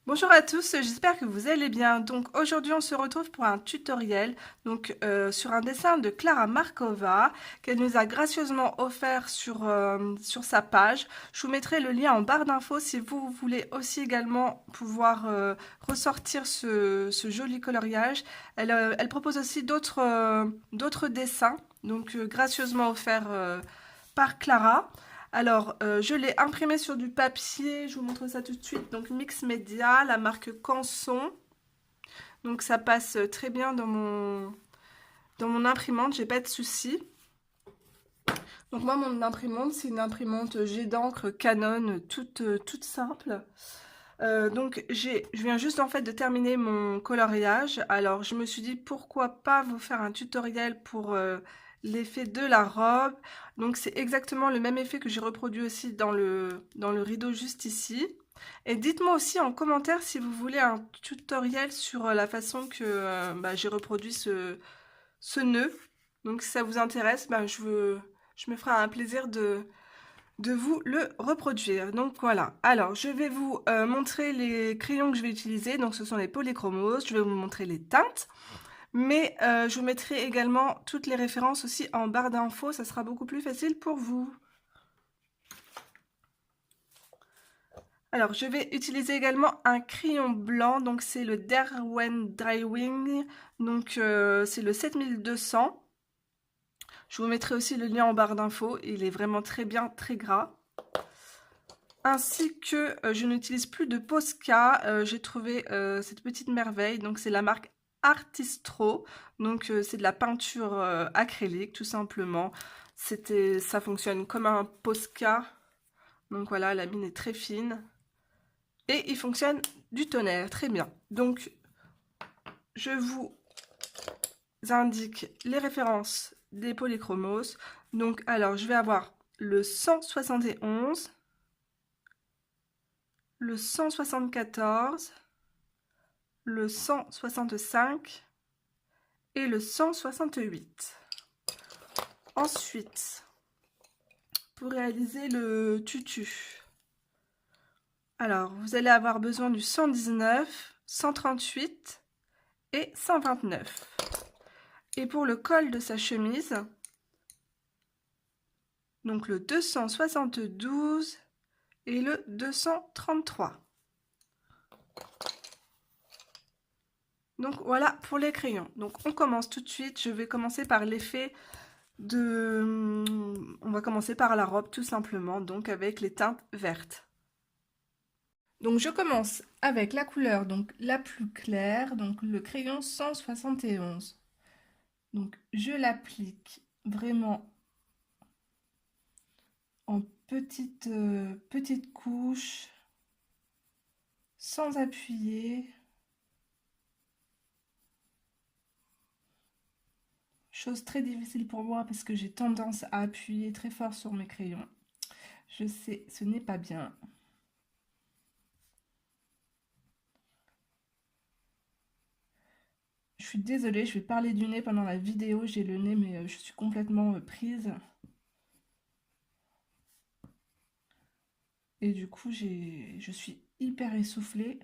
Bonjour à tous, j'espère que vous allez bien. Donc aujourd'hui on se retrouve pour un tutoriel sur un dessin de Klara Markova qu'elle nous a gracieusement offert sur sa page. Je vous mettrai le lien en barre d'infos si vous voulez aussi également pouvoir ressortir ce joli coloriage. Elle propose aussi d'autres dessins, gracieusement offerts par Clara. Alors, je l'ai imprimé sur du papier, je vous montre ça tout de suite. Donc, Mix Media, la marque Canson. Donc, ça passe très bien dans mon imprimante, j'ai pas de souci. Donc, moi, mon imprimante, c'est une imprimante jet d'encre Canon, toute simple. Je viens juste en fait de terminer mon coloriage. Alors, je me suis dit pourquoi pas vous faire un tutoriel pour l'effet de la robe. Donc, c'est exactement le même effet que j'ai reproduit aussi dans le rideau juste ici. Et dites-moi aussi en commentaire si vous voulez un tutoriel sur la façon que j'ai reproduit ce nœud. Donc, si ça vous intéresse, je me ferai un plaisir de vous le reproduire. Donc voilà. Alors, je vais vous montrer les crayons que je vais utiliser. Donc, ce sont les polychromos. Je vais vous montrer les teintes. Mais je vous mettrai également toutes les références aussi en barre d'infos. Ça sera beaucoup plus facile pour vous. Alors, je vais utiliser également un crayon blanc. Donc, c'est le Derwent Drywing. Donc, c'est le 7200. Je vous mettrai aussi le lien en barre d'infos. Il est vraiment très bien, très gras. Ainsi que je n'utilise plus de Posca, j'ai trouvé cette petite merveille, donc c'est la marque Artistro, donc c'est de la peinture acrylique tout simplement. Ça fonctionne comme un Posca, donc voilà, la mine est très fine et il fonctionne du tonnerre, très bien. Donc je vous indique les références des polychromos. Donc alors je vais avoir le 171, le 174, le 165 et le 168. Ensuite, pour réaliser le tutu, alors vous allez avoir besoin du 119, 138 et 129. Et pour le col de sa chemise, donc le 272 et le 233. Donc voilà pour les crayons. Donc on commence tout de suite. Je vais commencer par l'effet on va commencer par la robe tout simplement, donc avec les teintes vertes. Donc je commence avec la couleur donc la plus claire, donc le crayon 171. Donc je l'applique vraiment en petites couches, sans appuyer. Chose très difficile pour moi parce que j'ai tendance à appuyer très fort sur mes crayons. Je sais, ce n'est pas bien. Je suis désolée, je vais parler du nez pendant la vidéo. J'ai le nez, mais je suis complètement prise. Et du coup, je suis hyper essoufflée.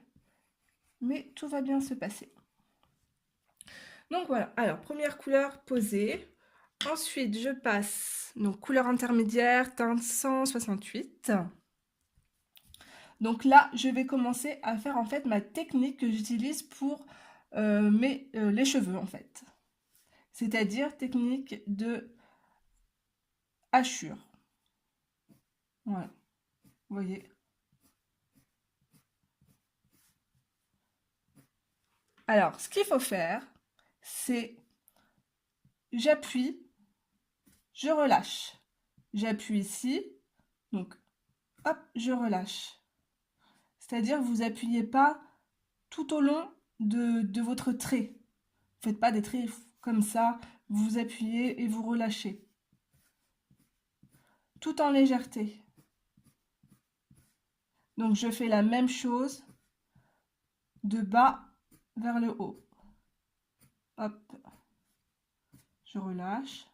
Mais tout va bien se passer. Donc voilà, alors première couleur posée. Ensuite, je passe, donc couleur intermédiaire, teinte 168. Donc là, je vais commencer à faire en fait ma technique que j'utilise pour les cheveux en fait. C'est-à-dire technique de hachure. Voilà, vous voyez. Alors, ce qu'il faut faire, c'est j'appuie, je relâche. J'appuie ici, donc hop, je relâche. C'est-à-dire vous appuyez pas tout au long de votre trait. Vous faites pas des traits comme ça, vous appuyez et vous relâchez. Tout en légèreté. Donc je fais la même chose de bas vers le haut. Hop, je relâche.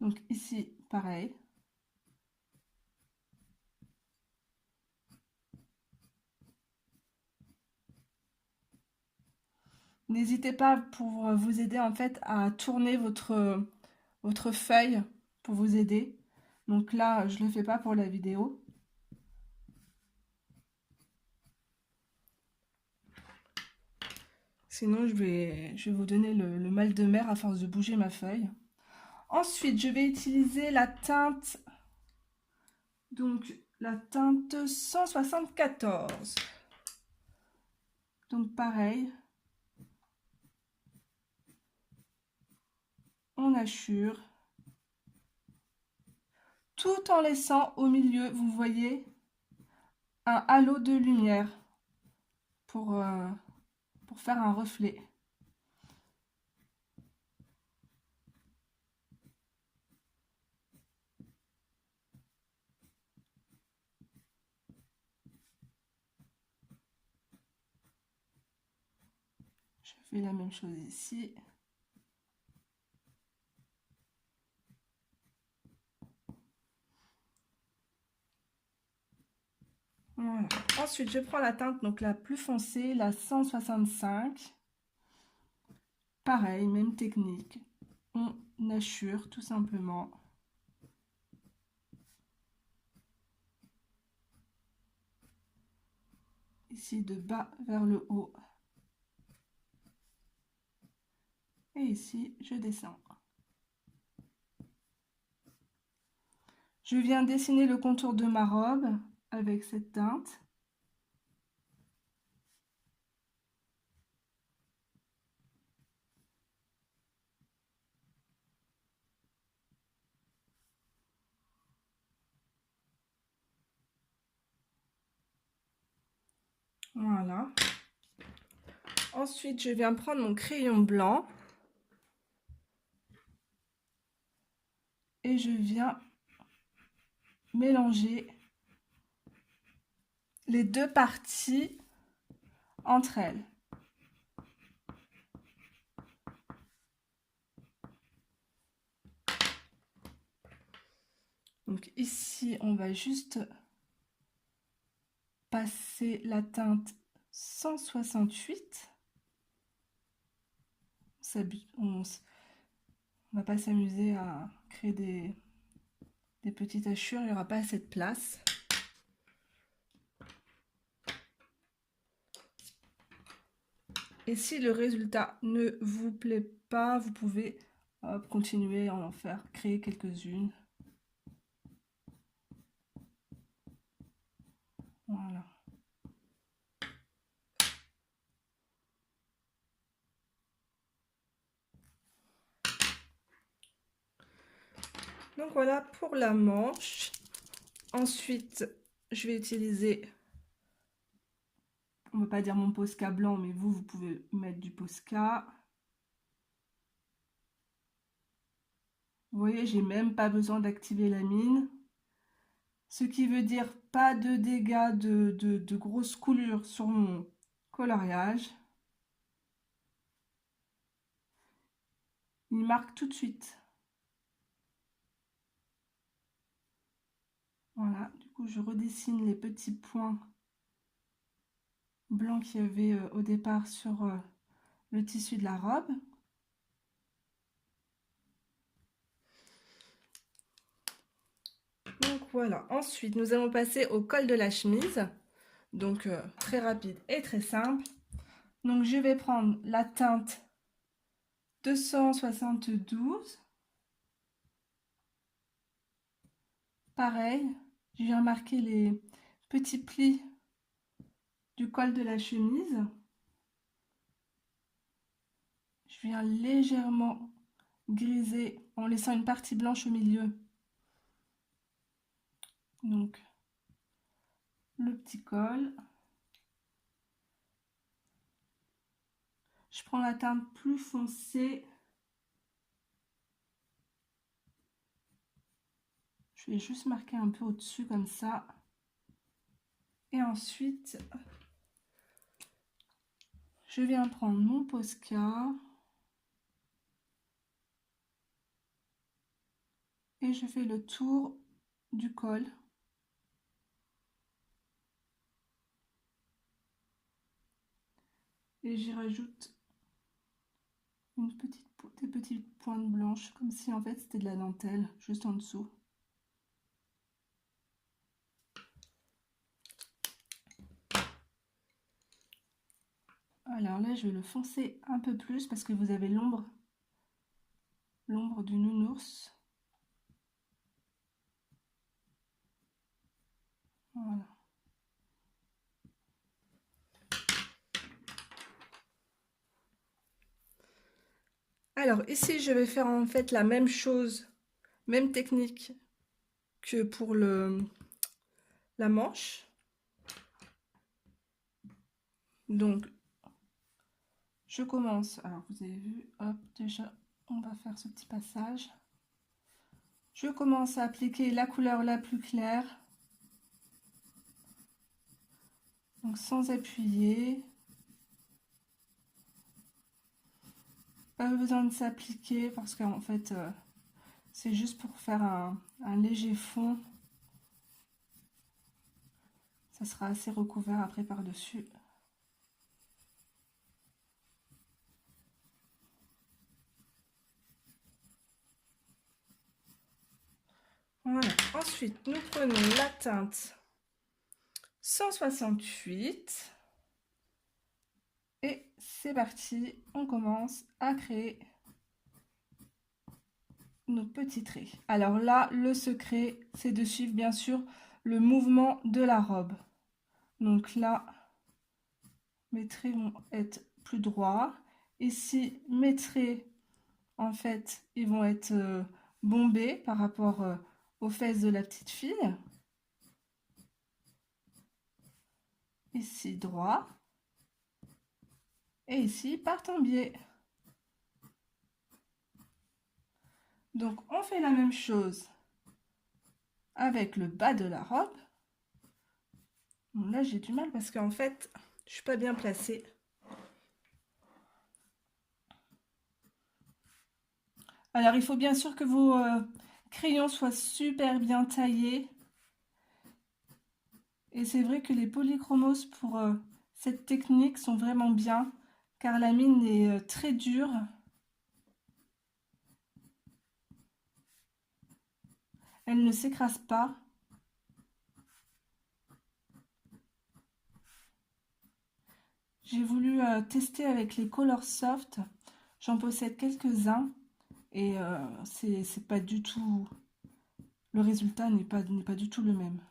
Donc ici, pareil. N'hésitez pas pour vous aider en fait à tourner votre feuille pour vous aider. Donc là, je ne le fais pas pour la vidéo. Sinon, je vais vous donner le mal de mer à force de bouger ma feuille. Ensuite, je vais utiliser la teinte, donc la teinte 174. Donc pareil, on hachure, tout en laissant au milieu, vous voyez, un halo de lumière pour faire un reflet. Je fais la même chose ici. Voilà. Ensuite, je prends la teinte donc la plus foncée, la 165. Pareil, même technique. On hachure tout simplement. Ici de bas vers le haut. Et ici, je descends. Je viens dessiner le contour de ma robe avec cette teinte. Voilà. Ensuite, je viens prendre mon crayon blanc et je viens mélanger les deux parties entre elles. Donc ici, on va juste passer la teinte 168. On va pas s'amuser à créer des petites hachures, il n'y aura pas assez de place. Et si le résultat ne vous plaît pas, vous pouvez continuer à en faire, créer quelques-unes. Voilà. Donc voilà pour la manche. Ensuite, je vais utiliser, on ne va pas dire mon Posca blanc, mais vous pouvez mettre du Posca. Vous voyez, j'ai même pas besoin d'activer la mine. Ce qui veut dire pas de dégâts de grosses coulures sur mon coloriage. Il marque tout de suite. Voilà, du coup je redessine les petits points blancs qu'il y avait au départ sur le tissu de la robe. Donc voilà, ensuite nous allons passer au col de la chemise. Donc très rapide et très simple. Donc je vais prendre la teinte 272. Pareil, je viens marquer les petits plis du col de la chemise. Je viens légèrement griser en laissant une partie blanche au milieu. Donc le petit col. Je prends la teinte plus foncée. Je vais juste marquer un peu au-dessus comme ça. Et ensuite, je viens prendre mon Posca. Et je fais le tour du col. Et j'y rajoute des petites pointes blanches, comme si en fait c'était de la dentelle, juste en dessous. Alors là, je vais le foncer un peu plus parce que vous avez l'ombre du nounours. Voilà. Alors ici, je vais faire en fait la même chose, même technique que pour la manche. Donc, je commence. Alors, vous avez vu, hop, déjà, on va faire ce petit passage. Je commence à appliquer la couleur la plus claire. Donc, sans appuyer. Pas besoin de s'appliquer parce qu'en fait, c'est juste pour faire un léger fond. Ça sera assez recouvert après par-dessus. Voilà. Ensuite, nous prenons la teinte 168. Et c'est parti, on commence à créer nos petits traits. Alors là, le secret, c'est de suivre bien sûr le mouvement de la robe. Donc là, mes traits vont être plus droits. Ici, mes traits, en fait, ils vont être bombés par rapport aux fesses de la petite fille. Ici, droit. Et ici, part en biais. Donc, on fait la même chose avec le bas de la robe. Bon, là, j'ai du mal parce qu'en fait, je suis pas bien placée. Alors, il faut bien sûr que vos crayons soient super bien taillés. Et c'est vrai que les polychromos pour cette technique sont vraiment bien, car la mine est très dure. Elle ne s'écrase pas. J'ai voulu tester avec les Color Soft. J'en possède quelques-uns et c'est pas du tout. Le résultat n'est pas du tout le même.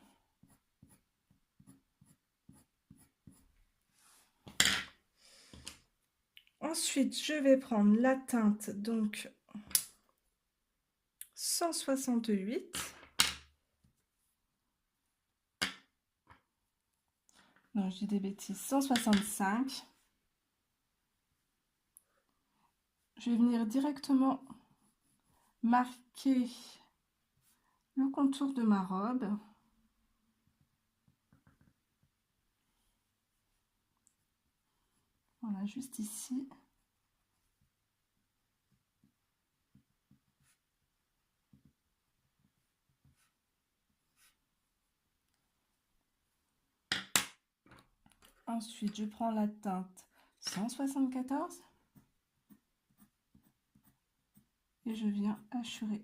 Ensuite, je vais prendre la teinte donc 168. Non, je dis des bêtises. 165. Je vais venir directement marquer le contour de ma robe. Voilà, juste ici. Ensuite, je prends la teinte 174 et je viens hachurer.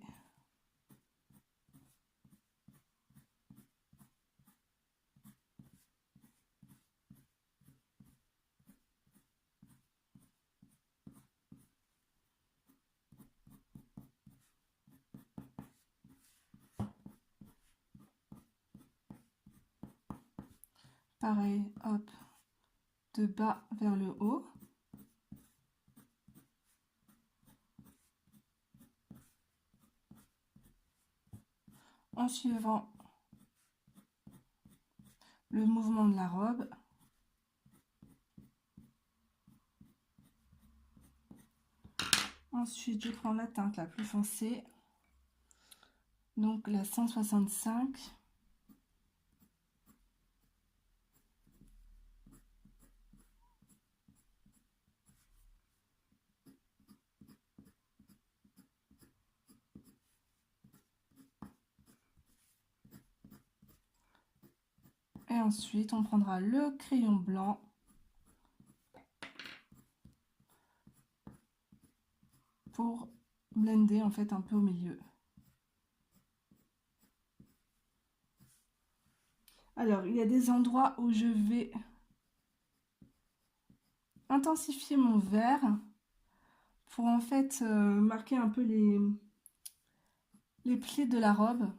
Pareil, hop, de bas vers le haut. En suivant le mouvement de la robe. Ensuite, je prends la teinte la plus foncée, donc la 165. Et ensuite, on prendra le crayon blanc pour blender en fait un peu au milieu. Alors, il y a des endroits où je vais intensifier mon vert pour en fait marquer un peu les plis de la robe.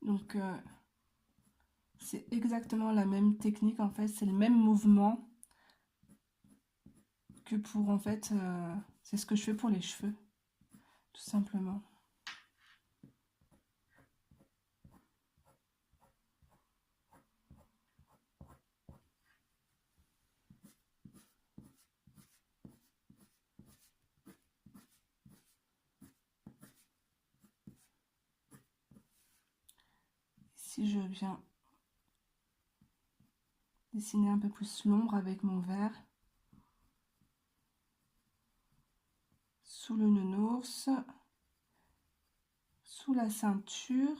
Donc, c'est exactement la même technique en fait, c'est le même mouvement que pour en fait, c'est ce que je fais pour les cheveux, tout simplement. Si je viens dessiner un peu plus l'ombre avec mon vert, sous le nounours, sous la ceinture.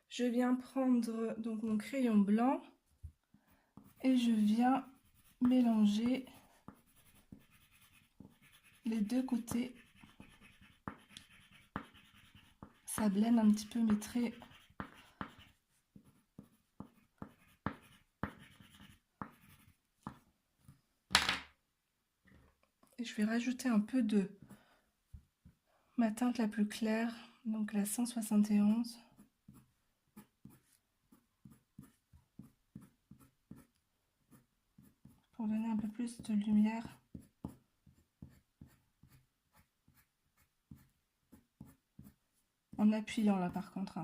Je viens prendre donc mon crayon blanc et je viens mélanger les deux côtés. Ça blende un petit peu mes traits. Et je vais rajouter un peu de ma teinte la plus claire, donc la 171. Pour donner un peu plus de lumière. En appuyant là par contre.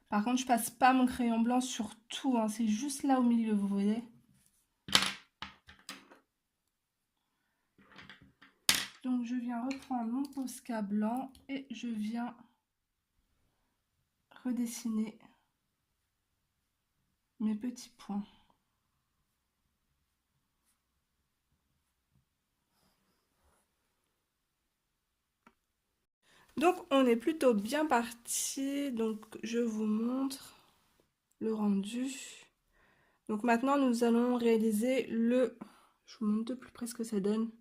Par contre, je passe pas mon crayon blanc sur tout, hein, c'est juste là au milieu, vous voyez. Donc je viens reprendre mon Posca blanc et je viens redessiner mes petits points. Donc on est plutôt bien parti, donc je vous montre le rendu. Donc maintenant nous allons réaliser le, je vous montre de plus près ce que ça donne,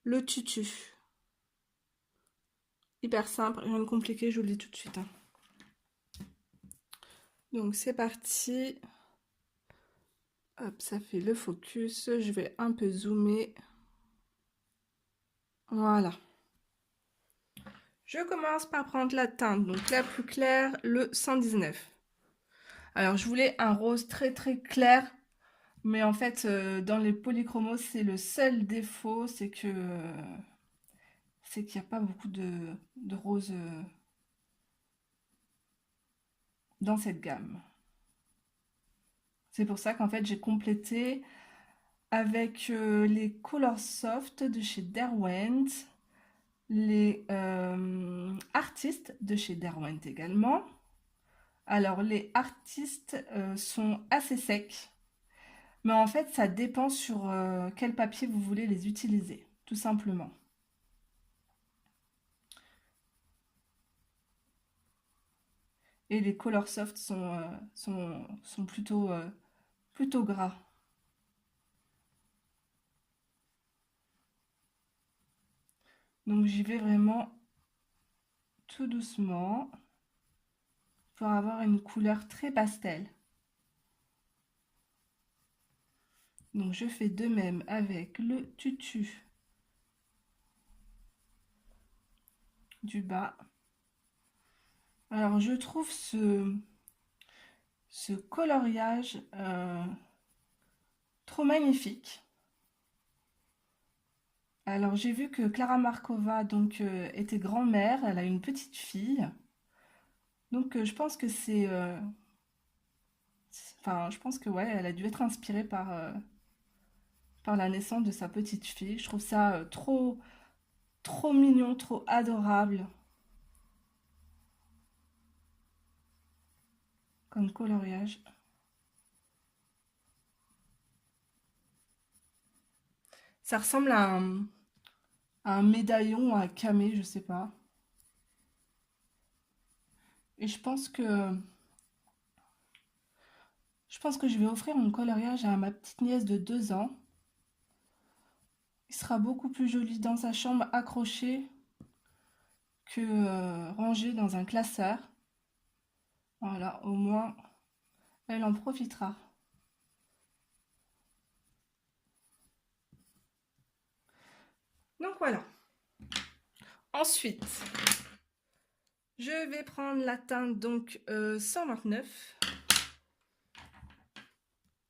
le tutu. Hyper simple, rien de compliqué, je vous le dis tout de suite. Hein. Donc c'est parti. Hop, ça fait le focus. Je vais un peu zoomer. Voilà. Je commence par prendre la teinte, donc la plus claire, le 119. Alors je voulais un rose très clair, mais en fait dans les polychromos c'est le seul défaut, c'est que qu'il n'y a pas beaucoup de rose dans cette gamme. C'est pour ça qu'en fait j'ai complété avec les Color Soft de chez Derwent, les artistes de chez Derwent également. Alors les artistes sont assez secs, mais en fait ça dépend sur quel papier vous voulez les utiliser, tout simplement. Et les Color Soft sont plutôt gras. Donc j'y vais vraiment tout doucement pour avoir une couleur très pastel. Donc je fais de même avec le tutu du bas. Alors, je trouve ce coloriage trop magnifique. Alors, j'ai vu que Klara Markova donc, était grand-mère, elle a une petite fille. Donc, je pense que enfin, je pense que ouais, elle a dû être inspirée par la naissance de sa petite fille. Je trouve ça trop mignon, trop adorable comme coloriage. Ça ressemble à un médaillon à camé, je sais pas. Et je pense que je vais offrir mon coloriage à ma petite nièce de 2 ans. Il sera beaucoup plus joli dans sa chambre accroché que rangé dans un classeur. Voilà, au moins, elle en profitera. Donc voilà. Ensuite, je vais prendre la teinte donc 129.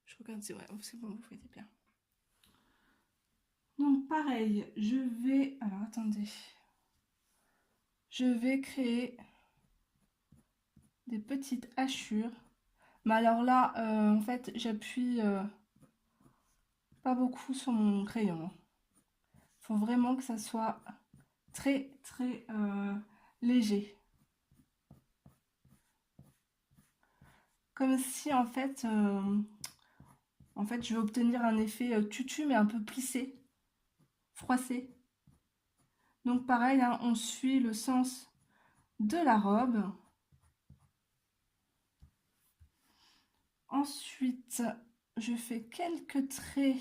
Je regarde, c'est vrai, c'est bon, vous faites bien. Donc pareil, je vais... Alors attendez. Je vais créer des petites hachures. Mais alors là, en fait, j'appuie pas beaucoup sur mon crayon. Il faut vraiment que ça soit très léger. Comme si en fait, je vais obtenir un effet tutu mais un peu plissé, froissé. Donc pareil, hein, on suit le sens de la robe. Ensuite, je fais quelques traits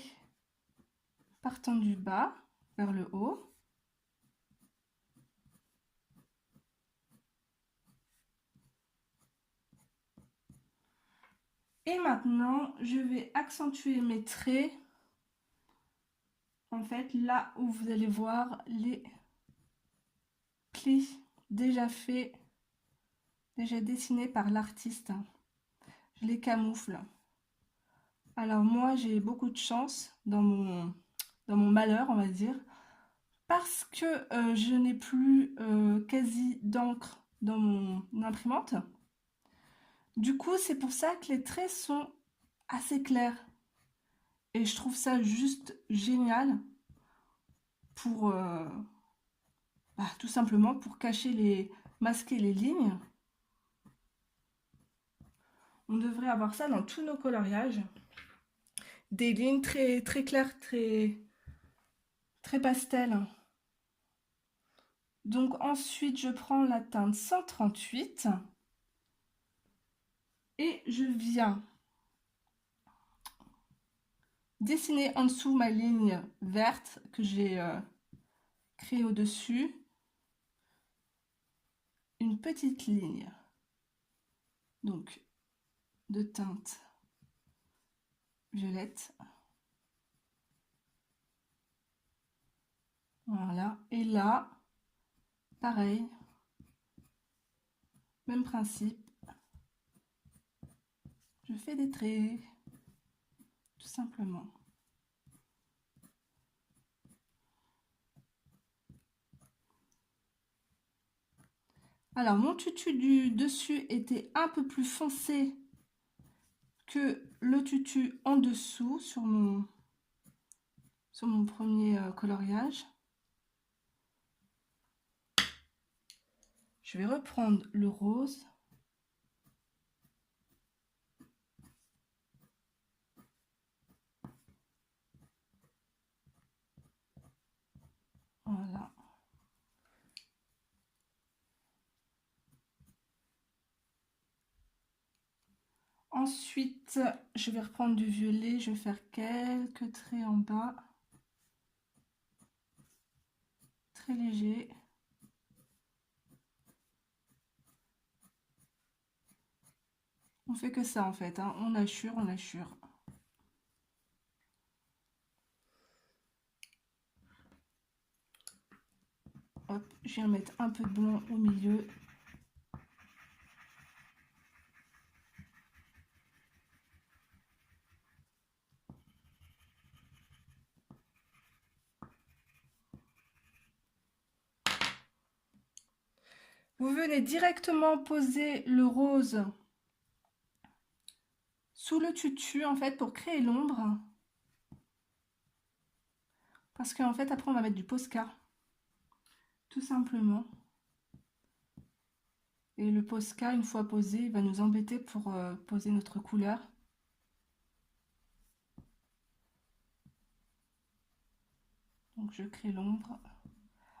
partant du bas vers le haut. Et maintenant, je vais accentuer mes traits. En fait, là où vous allez voir les plis déjà faits, déjà dessinés par l'artiste. Je les camoufle. Alors moi, j'ai beaucoup de chance dans mon malheur, on va dire, parce que je n'ai plus quasi d'encre dans mon imprimante. Du coup, c'est pour ça que les traits sont assez clairs. Et je trouve ça juste génial pour tout simplement pour masquer les lignes. On devrait avoir ça dans tous nos coloriages. Des lignes très claires, très pastel. Donc ensuite, je prends la teinte 138 et je viens dessiner en dessous ma ligne verte que j'ai créée au-dessus. Une petite ligne. Donc, de teinte violette. Voilà. Et là, pareil, même principe. Je fais des traits, tout simplement. Alors, mon tutu du dessus était un peu plus foncé que le tutu en dessous sur mon premier coloriage. Je vais reprendre le rose. Voilà. Ensuite, je vais reprendre du violet. Je vais faire quelques traits en bas. Très léger. On fait que ça en fait, hein. On hachure, on hachure. Hop, je je viens mettre un peu de blanc au milieu. Vous venez directement poser le rose sous le tutu en fait pour créer l'ombre. Parce qu'en fait après on va mettre du Posca. Tout simplement. Et le Posca, une fois posé, il va nous embêter pour poser notre couleur. Donc je crée l'ombre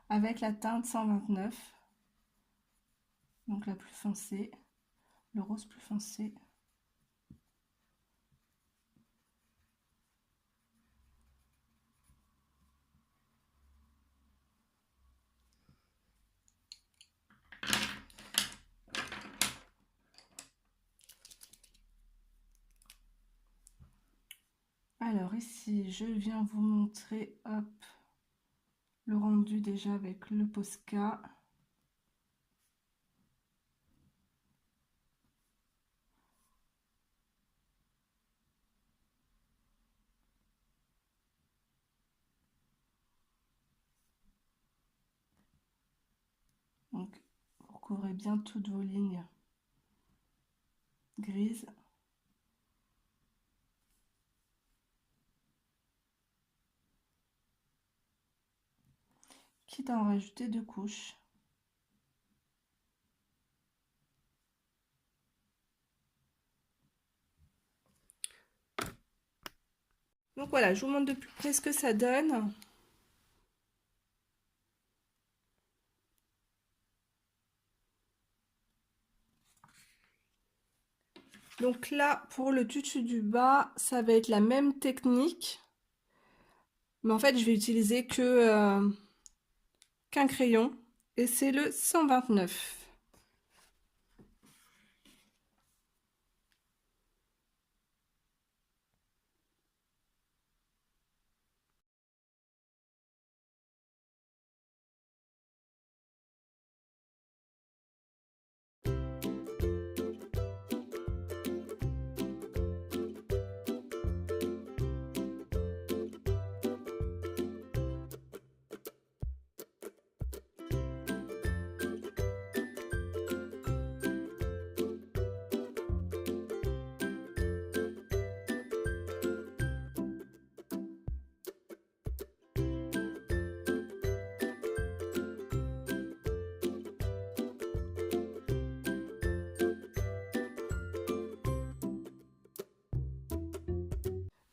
avec la teinte 129. Donc la plus foncée, le rose plus foncé. Alors ici, je viens vous montrer hop, le rendu déjà avec le Posca. Donc, vous couvrez bien toutes vos lignes grises. Quitte à en rajouter 2 couches. Donc voilà, je vous montre de plus près ce que ça donne. Donc là, pour le tutu du bas, ça va être la même technique. Mais en fait, je vais utiliser qu'un crayon. Et c'est le 129.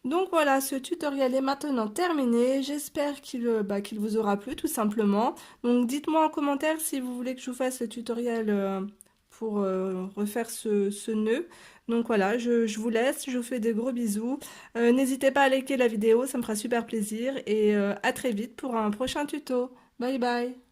Donc voilà, ce tutoriel est maintenant terminé. J'espère qu'il vous aura plu tout simplement. Donc dites-moi en commentaire si vous voulez que je vous fasse le tutoriel pour refaire ce nœud. Donc voilà, je vous laisse, je vous fais des gros bisous. N'hésitez pas à liker la vidéo, ça me fera super plaisir. Et à très vite pour un prochain tuto. Bye bye!